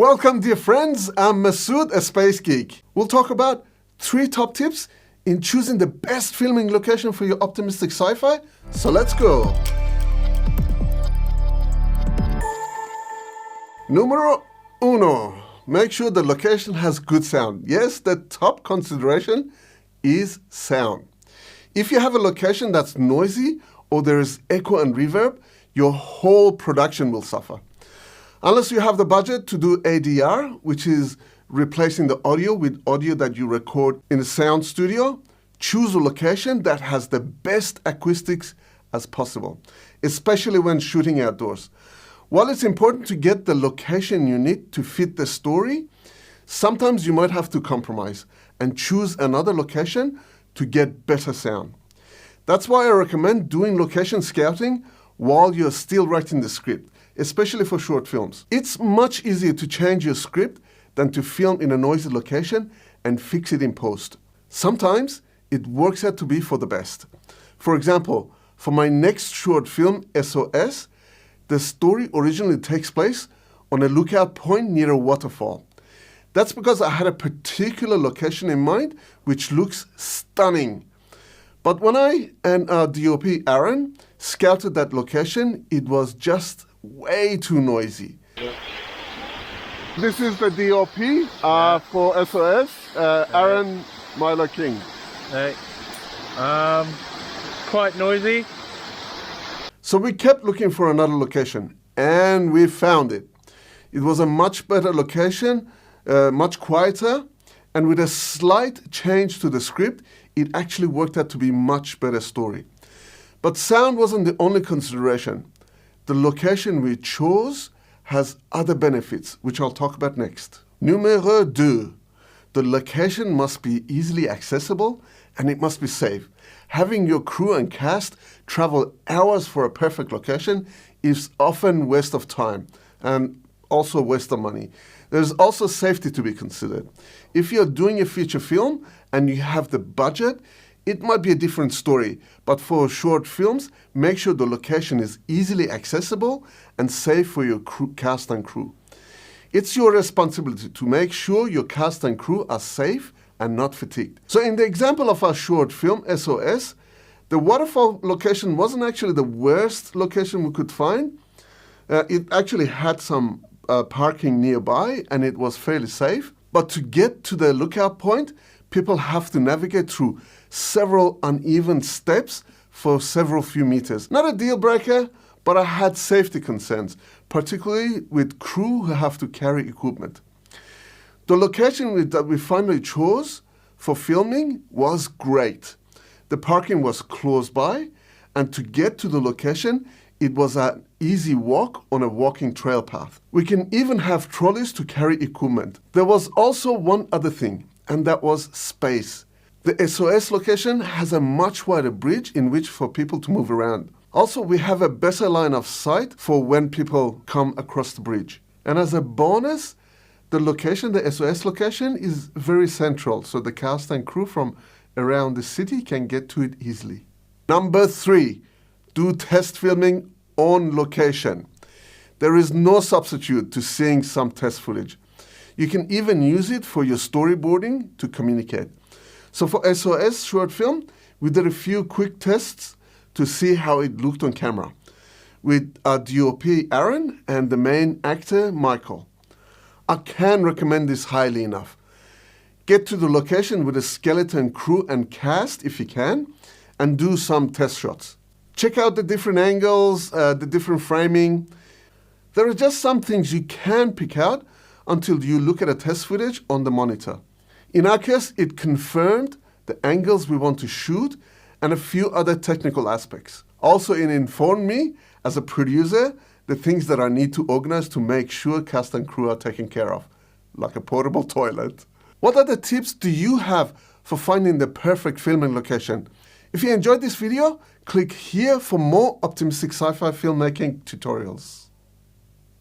Welcome, dear friends. I'm Masood, a space geek. We'll talk about 3 top tips in choosing the best filming location for your optimistic sci-fi. So let's go. Numero uno. Make sure the location has good sound. Yes, the top consideration is sound. If you have a location that's noisy or there is echo and reverb, your whole production will suffer. Unless you have the budget to do ADR, which is replacing the audio with audio that you record in a sound studio, choose a location that has the best acoustics as possible, especially when shooting outdoors. While it's important to get the location you need to fit the story, sometimes you might have to compromise and choose another location to get better sound. That's why I recommend doing location scouting while you're still writing the script, especially for short films. It's much easier to change your script than to film in a noisy location and fix it in post. Sometimes it works out to be for the best. For example, for my next short film, SOS, the story originally takes place on a lookout point near a waterfall. That's because I had a particular location in mind which looks stunning. But when I and our DOP, Aaron, scouted that location, it was just way too noisy. This is the DOP for SOS, Aaron Milo King. Hey. Quite noisy. So we kept looking for another location, and we found it. It was a much better location, much quieter, and with a slight change to the script, it actually worked out to be a much better story. But sound wasn't the only consideration. The location we chose has other benefits, which I'll talk about next. Numero 2. The location must be easily accessible and it must be safe. Having your crew and cast travel hours for a perfect location is often a waste of time and also a waste of money. There's also safety to be considered. If you're doing a feature film and you have the budget, it might be a different story, but for short films, make sure the location is easily accessible and safe for your cast and crew. It's your responsibility to make sure your cast and crew are safe and not fatigued. So in the example of our short film, SOS, the waterfall location wasn't actually the worst location we could find. It actually had some parking nearby and it was fairly safe. But to get to the lookout point, people have to navigate through several uneven steps for several few meters. Not a deal breaker, but I had safety concerns, particularly with crew who have to carry equipment. The location that we finally chose for filming was great. The parking was close by, and to get to the location, it was an easy walk on a walking trail path. We can even have trolleys to carry equipment. There was also one other thing, and that was space. The SOS location has a much wider bridge in which for people to move around. Also, we have a better line of sight for when people come across the bridge. And as a bonus, the location, the SOS location, is very central, so the cast and crew from around the city can get to it easily. Number 3, do test filming on location. There is no substitute to seeing some test footage. You can even use it for your storyboarding to communicate. So for SOS short film, we did a few quick tests to see how it looked on camera with our DOP Aaron and the main actor Michael. I can recommend this highly enough. Get to the location with a skeleton crew and cast if you can, and do some test shots. Check out the different angles, the different framing. There are just some things you can pick out until you look at a test footage on the monitor. In our case, it confirmed the angles we want to shoot and a few other technical aspects. Also, it informed me, as a producer, the things that I need to organize to make sure cast and crew are taken care of, like a portable toilet. What other tips do you have for finding the perfect filming location? If you enjoyed this video, click here for more optimistic sci-fi filmmaking tutorials.